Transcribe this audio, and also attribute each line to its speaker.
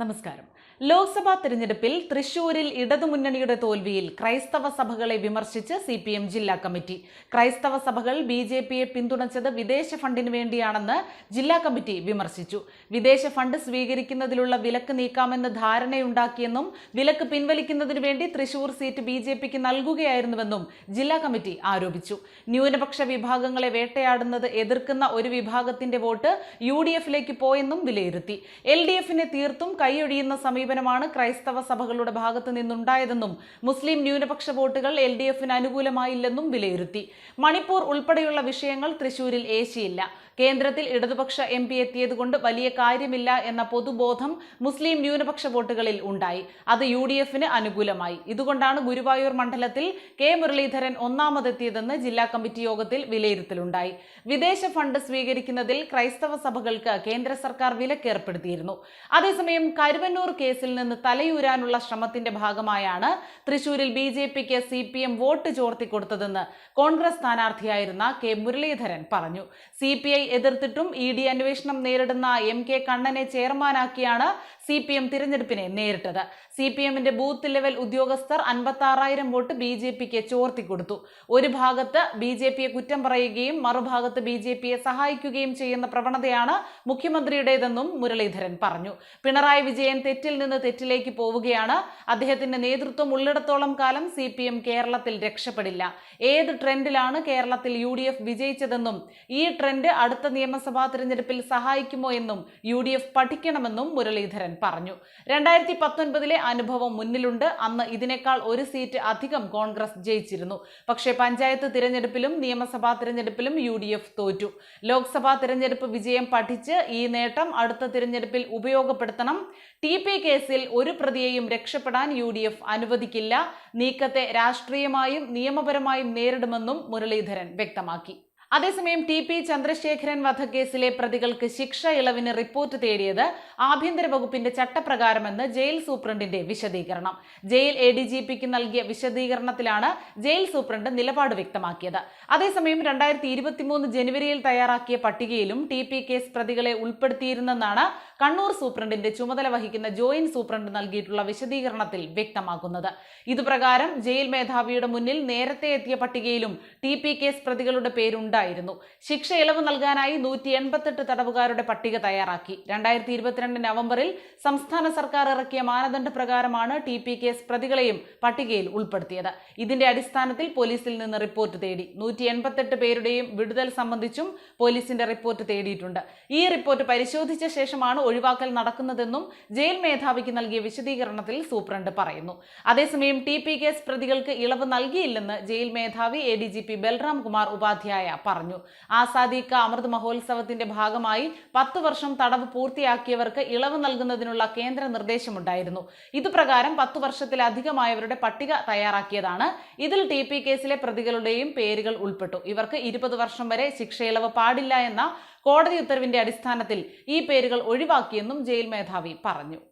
Speaker 1: നമസ്കാരം. ലോക്സഭാ തെരഞ്ഞെടുപ്പിൽ തൃശൂരിൽ ഇടതുമുന്നണിയുടെ തോൽവിയിൽ ക്രൈസ്തവ സഭകളെ വിമർശിച്ച് CPM ജില്ലാ കമ്മിറ്റി. ക്രൈസ്തവ സഭകൾ BJPയെ പിന്തുണച്ചത് വിദേശ ഫണ്ടിന് വേണ്ടിയാണെന്ന് ജില്ലാ കമ്മിറ്റി വിമർശിച്ചു. വിദേശ ഫണ്ട് സ്വീകരിക്കുന്നതിലുള്ള വിലക്ക് നീക്കാമെന്ന് ധാരണയുണ്ടാക്കിയെന്നും വിലക്ക് പിൻവലിക്കുന്നതിനു വേണ്ടി തൃശൂർ സീറ്റ് BJPക്ക് നൽകുകയായിരുന്നുവെന്നും ജില്ലാ കമ്മിറ്റി ആരോപിച്ചു. ന്യൂനപക്ഷ വിഭാഗങ്ങളെ വേട്ടയാടുന്നത് എതിർക്കുന്ന ഒരു വിഭാഗത്തിന്റെ വോട്ട് UDFിലേക്ക് പോയെന്നും വിലയിരുത്തി. LDFിനെ തീർത്തും കൈയൊഴിയുന്ന സമീപനമാണ് ക്രൈസ്തവ സഭകളുടെ ഭാഗത്തു നിന്നുണ്ടായതെന്നും മുസ്ലിം ന്യൂനപക്ഷ വോട്ടുകൾ LDFിന് അനുകൂലമായില്ലെന്നും വിലയിരുത്തി. മണിപ്പൂർ ഉൾപ്പെടെയുള്ള വിഷയങ്ങൾ തൃശൂരിൽ ഏശിയില്ല. കേന്ദ്രത്തിൽ ഇടതുപക്ഷ MP എത്തിയതുകൊണ്ട് വലിയ കാര്യമില്ല എന്ന പൊതുബോധം മുസ്ലിം ന്യൂനപക്ഷ വോട്ടുകളിൽ ഉണ്ടായി. അത് UDFിന് അനുകൂലമായി. ഇതുകൊണ്ടാണ് ഗുരുവായൂർ മണ്ഡലത്തിൽ K മുരളീധരൻ ഒന്നാമതെത്തിയതെന്ന് ജില്ലാ കമ്മിറ്റി യോഗത്തിൽ വിലയിരുത്തലുണ്ടായി. വിദേശ ഫണ്ട് സ്വീകരിക്കുന്നതിൽ ക്രൈസ്തവ സഭകൾക്ക് കേന്ദ്ര സർക്കാർ വിലക്കേർപ്പെടുത്തിയിരുന്നു. അതേസമയം കരുവന്നൂർ കേസിൽ നിന്ന് തലയൂരാനുള്ള ശ്രമത്തിന്റെ ഭാഗമായാണ് തൃശൂരിൽ BJPക്ക് CPM വോട്ട് ചോർത്തിക്കൊടുത്തതെന്ന് കോൺഗ്രസ് സ്ഥാനാർത്ഥിയായിരുന്ന K മുരളീധരൻ പറഞ്ഞു. CPI എതിർത്തിട്ടും ED അന്വേഷണം നേരിടുന്ന MK കണ്ണനെ ചെയർമാനാക്കിയാണ് CPM തിരഞ്ഞെടുപ്പിനെ നേരിട്ടത്. CPMന്റെ ബൂത്ത് ലെവൽ ഉദ്യോഗസ്ഥർ 56,000 വോട്ട് BJPക്ക് ചോർത്തിക്കൊടുത്തു. ഒരു ഭാഗത്ത് BJPയെ കുറ്റം പറയുകയും മറുഭാഗത്ത് BJPയെ സഹായിക്കുകയും ചെയ്യുന്ന പ്രവണതയാണ് മുഖ്യമന്ത്രിയുടേതെന്നും മുരളീധരൻ പറഞ്ഞു. പിണറായി വിജയൻ തെറ്റിൽ നിന്ന് തെറ്റിലേക്ക് പോവുകയാണ്. അദ്ദേഹത്തിന്റെ നേതൃത്വം ഉള്ളിടത്തോളം കാലം CPM കേരളത്തിൽ രക്ഷപ്പെടില്ല. ഏത് ട്രെൻഡിലാണ് കേരളത്തിൽ UDF വിജയിച്ചതെന്നും ഈ ട്രെൻഡ് അടുത്ത നിയമസഭാ തിരഞ്ഞെടുപ്പിൽ സഹായിക്കുമോ എന്നും UDF പഠിക്കണമെന്നും മുരളീധരൻ പറഞ്ഞു. 2019 അനുഭവം മുന്നിലുണ്ട്. അന്ന് ഇതിനേക്കാൾ ഒരു സീറ്റ് അധികം കോൺഗ്രസ് ജയിച്ചിരുന്നു. പക്ഷേ പഞ്ചായത്ത് തിരഞ്ഞെടുപ്പിലും നിയമസഭാ തിരഞ്ഞെടുപ്പിലും UDF തോറ്റു. ലോക്സഭാ തിരഞ്ഞെടുപ്പ് വിജയം പഠിച്ച് ഈ നേട്ടം അടുത്ത തിരഞ്ഞെടുപ്പിൽ ഉപയോഗപ്പെടുത്തണം. TP കേസിൽ ഒരു പ്രതിയെയും രക്ഷപ്പെടാൻ UDF അനുവദിക്കില്ല. നീക്കത്തെ രാഷ്ട്രീയമായും നിയമപരമായും നേരിടുമെന്നും മുരളീധരൻ വ്യക്തമാക്കി. അതേസമയം TP ചന്ദ്രശേഖരൻ വധക്കേസിലെ പ്രതികൾക്ക് ശിക്ഷ ഇളവിന് റിപ്പോർട്ട് തേടിയത് ആഭ്യന്തര വകുപ്പിന്റെ ചട്ടപ്രകാരമെന്ന് ജയിൽ സൂപ്രണ്ടിന്റെ വിശദീകരണം. ജയിൽ ADGPക്ക് നൽകിയ വിശദീകരണത്തിലാണ് ജയിൽ സൂപ്രണ്ട് നിലപാട് വ്യക്തമാക്കിയത്. അതേസമയം 2023 ജനുവരിയിൽ തയ്യാറാക്കിയ പട്ടികയിലും TP കേസ് പ്രതികളെ ഉൾപ്പെടുത്തിയിരുന്നെന്നാണ് കണ്ണൂർ സൂപ്രണ്ടിന്റെ ചുമതല വഹിക്കുന്ന ജോയിന്റ് സൂപ്രണ്ട് നൽകിയിട്ടുള്ള വിശദീകരണത്തിൽ വ്യക്തമാക്കുന്നത്. ഇതുപ്രകാരം ജയിൽ മേധാവിയുടെ മുന്നിൽ നേരത്തെ എത്തിയ പട്ടികയിലും TP കേസ് പ്രതികളുടെ പേരുണ്ടായിരുന്നു. ശിക്ഷ ഇളവ് നൽകാനായി 188 തടവുകാരുടെ പട്ടിക തയ്യാറാക്കി. 2022 നവംബറിൽ സംസ്ഥാന സർക്കാർ ഇറക്കിയ മാനദണ്ഡ പ്രകാരമാണ് TP കേസ് പ്രതികളെയും പട്ടികയിൽ ഉൾപ്പെടുത്തിയത്. ഇതിന്റെ അടിസ്ഥാനത്തിൽ പോലീസിൽ നിന്ന് റിപ്പോർട്ട് തേടി. 188 പേരുടെയും വിടുതൽ സംബന്ധിച്ചും പോലീസിന്റെ റിപ്പോർട്ട് തേടിയിട്ടുണ്ട്. ഈ റിപ്പോർട്ട് പരിശോധിച്ച ശേഷമാണ് ഒഴിവാക്കൽ നടക്കുന്നതെന്നും ജയിൽ മേധാവിക്ക് നൽകിയ വിശദീകരണത്തിൽ സൂപ്രണ്ട് പറയുന്നു. അതേസമയം TP കേസ് പ്രതികൾക്ക് ഇളവ് നൽകിയില്ലെന്ന് ജയിൽ മേധാവി ADGP ബൽറാം കുമാർ ഉപാധ്യായ പറഞ്ഞു. ആസാദി കാ അമൃത് മഹോത്സവത്തിന്റെ ഭാഗമായി 10 വർഷം തടവ് പൂർത്തിയാക്കിയവർക്ക് ഇളവ് നൽകുന്നതിനുള്ള കേന്ദ്ര നിർദ്ദേശമുണ്ടായിരുന്നു. ഇതുപ്രകാരം 10 വർഷത്തിലധികമായവരുടെ പട്ടിക തയ്യാറാക്കിയതാണ്. ഇതിൽ TP കേസിലെ പ്രതികളുടെയും പേരുകൾ ഉൾപ്പെട്ടു. ഇവർക്ക് 20 വർഷം വരെ ശിക്ഷയിളവ് പാടില്ല എന്ന കോടതി ഉത്തരവിന്റെ അടിസ്ഥാനത്തിൽ ഈ പേരുകൾ ഒഴിവാക്കിയെന്നും ജയിൽ മേധാവി പറഞ്ഞു.